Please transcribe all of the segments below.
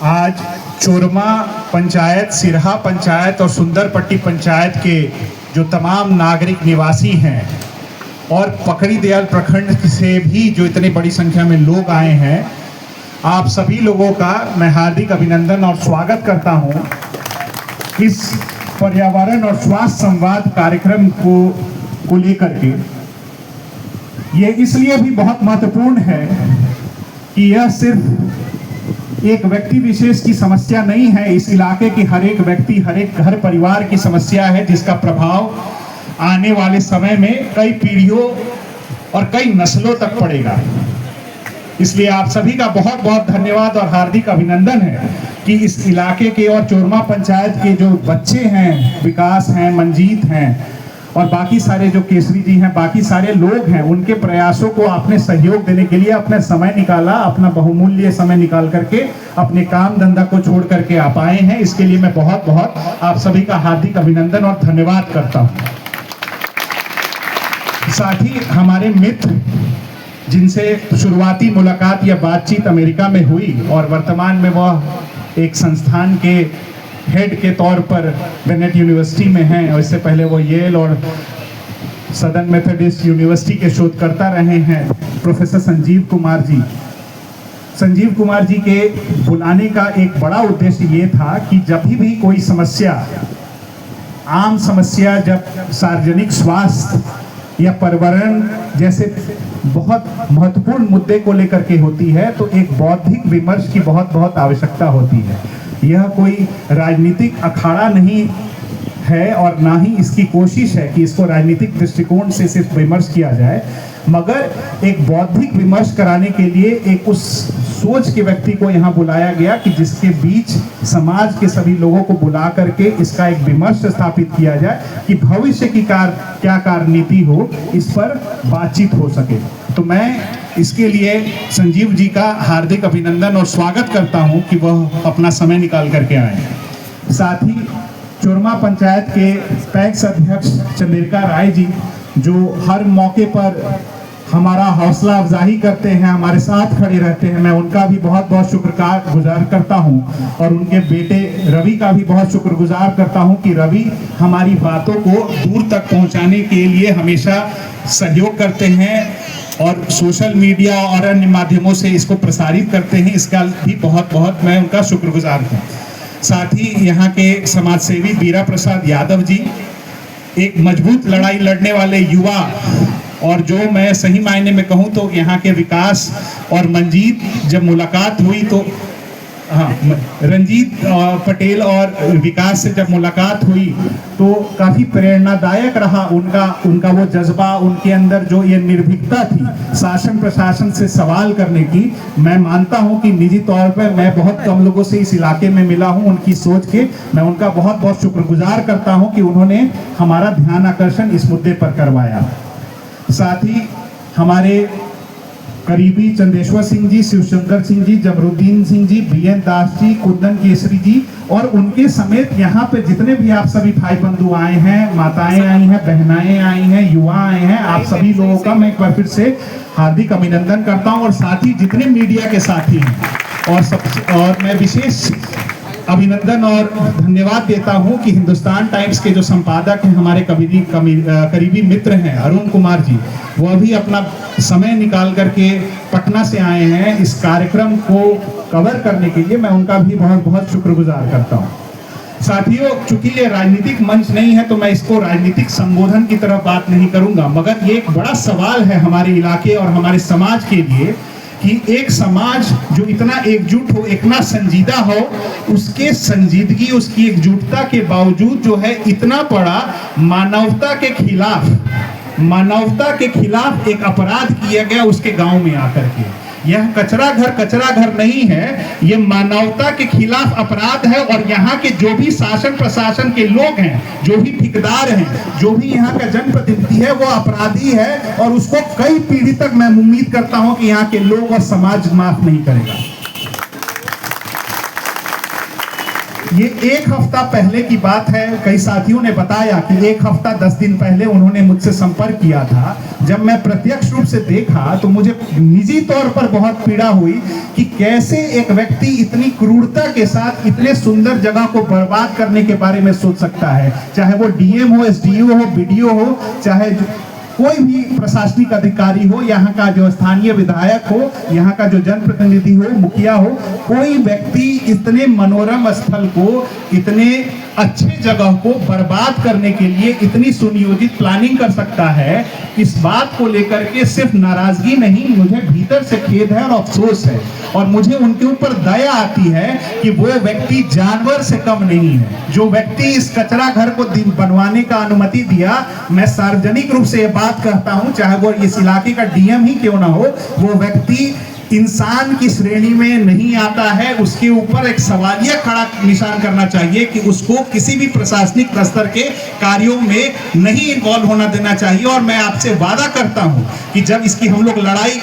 आज चोरमा पंचायत, सिरहा पंचायत और सुंदरपट्टी पंचायत के जो तमाम नागरिक निवासी हैं और पकड़ी दयाल प्रखंड से भी जो इतनी बड़ी संख्या में लोग आए हैं, आप सभी लोगों का मैं हार्दिक अभिनंदन और स्वागत करता हूं इस पर्यावरण और स्वास्थ्य संवाद कार्यक्रम को लेकर के। ये इसलिए भी बहुत महत्वपूर्ण है कि यह सिर्फ एक व्यक्ति विशेष की समस्या नहीं है, इस इलाके की हर एक व्यक्ति, हर एक घर परिवार की समस्या है, जिसका प्रभाव आने वाले समय में कई पीढ़ियों और कई नस्लों तक पड़ेगा। इसलिए आप सभी का बहुत बहुत धन्यवाद और हार्दिक अभिनंदन है कि इस इलाके के और चोरमा पंचायत के जो बच्चे हैं, विकास हैं, मंजीत हैं और बाकी सारे जो केसरी जी हैं, बाकी सारे लोग हैं, उनके प्रयासों को आपने सहयोग देने के लिए अपना समय निकाला, अपना बहुमूल्य समय निकाल करके अपने काम धंधा को छोड़ करके आप आए हैं। इसके लिए मैं बहुत बहुत आप सभी का हार्दिक अभिनंदन और धन्यवाद करता हूं। साथ ही हमारे मित्र जिनसे शुरुआती मुलाकात या बातचीत अमेरिका में हुई और वर्तमान में वह एक संस्थान के हेड के तौर पर बेनेट यूनिवर्सिटी में हैं और इससे पहले वो येल और सदर्न मेथोडिस्ट यूनिवर्सिटी के शोधकर्ता रहे हैं, प्रोफेसर संजीव कुमार जी। संजीव कुमार जी के बुलाने का एक बड़ा उद्देश्य ये था कि जब भी कोई समस्या, आम समस्या जब सार्वजनिक स्वास्थ्य या पर्यावरण जैसे बहुत महत्वपूर्ण मुद्दे को लेकर के होती है तो एक बौद्धिक विमर्श की बहुत बहुत आवश्यकता होती है। यह कोई राजनीतिक अखाड़ा नहीं है और ना ही इसकी कोशिश है कि इसको राजनीतिक दृष्टिकोण से सिर्फ विमर्श किया जाए, मगर एक बौद्धिक विमर्श कराने के लिए एक उस सोच के व्यक्ति को यहाँ बुलाया गया कि जिसके बीच समाज के सभी लोगों को बुला करके इसका एक विमर्श स्थापित किया जाए कि भविष्य की क्या कार्यनीति हो, इस पर बातचीत हो सके। तो मैं इसके लिए संजीव जी का हार्दिक अभिनंदन और स्वागत करता हूं कि वह अपना समय निकाल करके आए। साथ ही चोरमा पंचायत के पैक्स अध्यक्ष चंद्रिका राय जी, जो हर मौके पर हमारा हौसला अफजाई करते हैं, हमारे साथ खड़े रहते हैं, मैं उनका भी बहुत बहुत शुक्रगुजार करता हूं और उनके बेटे रवि का भी बहुत शुक्रगुजार करता हूं कि रवि हमारी बातों को दूर तक पहुंचाने के लिए हमेशा सहयोग करते हैं और सोशल मीडिया और अन्य माध्यमों से इसको प्रसारित करते हैं। इसका भी बहुत बहुत मैं उनका शुक्रगुजार हूँ। साथ ही यहाँ के समाज सेवी बीरा प्रसाद यादव जी, एक मजबूत लड़ाई लड़ने वाले युवा, और जो मैं सही मायने में कहूँ तो यहाँ के विकास और मंजीत जब मुलाकात हुई तो रंजीत पटेल और विकास से जब मुलाकात हुई तो काफ़ी प्रेरणादायक रहा उनका वो जज्बा, उनके अंदर जो ये निर्भीकता थी शासन प्रशासन से सवाल करने की। मैं मानता हूं कि निजी तौर पर मैं बहुत कम लोगों से इस इलाके में मिला हूं, उनकी सोच के मैं उनका बहुत बहुत शुक्रगुजार करता हूं कि उन्होंने हमारा ध्यान आकर्षण इस मुद्दे पर करवाया। साथ ही हमारे करीबी चंदेश्वर सिंह जी, शिवशंकर सिंह जी, जमरुद्दीन सिंह जी, बीएन दास जी, कुंदन केसरी जी और उनके समेत यहाँ पे जितने भी आप सभी भाई बंधु आए हैं, माताएं आई हैं, बहनाएं आई हैं, युवा आए हैं, आप सभी लोगों का मैं एक बार फिर से हार्दिक अभिनंदन करता हूँ। और साथ ही जितने मीडिया के साथी हैं और मैं विशेष अभिनंदन और धन्यवाद देता हूं कि हिंदुस्तान टाइम्स के जो संपादक हैं, हमारे करीबी मित्र हैं अरुण कुमार जी, वह भी अपना समय निकाल करके पटना से आए हैं इस कार्यक्रम को कवर करने के लिए। मैं उनका भी बहुत बहुत शुक्रगुजार करता हूं। साथियों, चूंकि ये राजनीतिक मंच नहीं है तो मैं इसको राजनीतिक संबोधन की तरफ बात नहीं करूंगा, मगर ये एक बड़ा सवाल है हमारे इलाके और हमारे समाज के लिए कि एक समाज जो इतना एकजुट हो, इतना संजीदा हो, उसके संजीदगी, उसकी एकजुटता के बावजूद जो है इतना बड़ा मानवता के खिलाफ एक अपराध किया गया उसके गांव में आकर के। यह कचरा घर नहीं है, यह मानवता के खिलाफ अपराध है। और यहाँ के जो भी शासन प्रशासन के लोग हैं, जो भी ठेकेदार हैं, जो भी यहाँ का जनप्रतिनिधि है, वो अपराधी है और उसको कई पीढ़ी तक मैं उम्मीद करता हूँ कि यहाँ के लोग और समाज माफ नहीं करेगा। ये एक हफ्ता पहले की बात है। कई साथियों ने बताया कि एक हफ्ता 10 दिन पहले उन्होंने मुझसे संपर्क किया था। जब मैं प्रत्यक्ष रूप से देखा तो मुझे निजी तौर पर बहुत पीड़ा हुई कि कैसे एक व्यक्ति इतनी क्रूरता के साथ इतने सुंदर जगह को बर्बाद करने के बारे में सोच सकता है। चाहे वो डीएम हो, एसडीओ हो, बीडीओ हो, चाहे कोई भी प्रशासनिक अधिकारी हो, यहाँ का जो स्थानीय विधायक हो, यहाँ का जो जनप्रतिनिधि हो, मुखिया हो, कोई व्यक्ति इतने मनोरम स्थल को, इतने अच्छे जगह को बर्बाद करने के लिए इतनी सुनियोजित प्लानिंग कर सकता है। इस बात को लेकर के सिर्फ नाराजगी नहीं, मुझे भीतर से खेद है और अफसोस है, और मुझे उनके ऊपर दया आती है कि वो व्यक्ति जानवर से कम नहीं है। जो व्यक्ति इस कचरा घर को बनवाने का अनुमति दिया, मैं सार्वजनिक रूप से ये बात कहता हूं, चाहे वो इस इलाके का डीएम ही क्यों ना हो, वो व्यक्ति इंसान की श्रेणी में नहीं आता है। उसके ऊपर एक सवालिया खड़ा निशान करना चाहिए कि उसको किसी भी प्रशासनिक स्तर के कार्यों में नहीं इन्वॉल्व होना देना चाहिए। और मैं आपसे वादा करता हूं कि जब इसकी हम लोग लड़ाई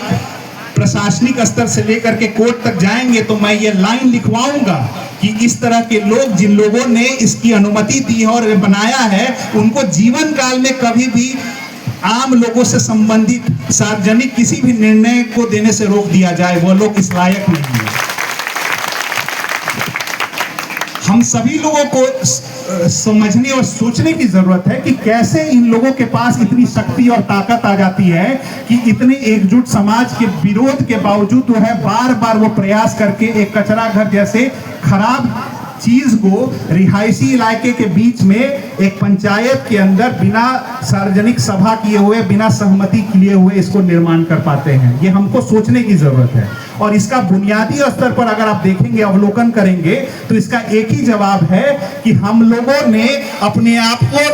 प्रशासनिक स्तर से लेकर के कोर्ट तक जाएंगे तो मैं ये लाइन लिखवाऊंगा कि इस तरह के लोग, जिन लोगों ने इसकी अनुमति दी है और बनाया है, उनको जीवन काल में कभी भी आम लोगों से संबंधित सार्वजनिक किसी भी निर्णय को देने से रोक दिया जाए। वो लोग इस लायक नहीं है। हम सभी लोगों को समझने और सोचने की जरूरत है कि कैसे इन लोगों के पास इतनी शक्ति और ताकत आ जाती है कि इतने एकजुट समाज के विरोध के बावजूद जो है बार बार वो प्रयास करके एक कचरा घर जैसे खराब चीज को रिहायशी इलाके के बीच में एक पंचायत के अंदर बिना सार्वजनिक सभा किए हुए, बिना सहमति लिए हुए इसको निर्माण कर पाते हैं। ये हमको सोचने की जरूरत है। और इसका बुनियादी स्तर पर अगर आप देखेंगे, अवलोकन करेंगे, तो इसका एक ही जवाब है कि हम लोगों ने अपने आप को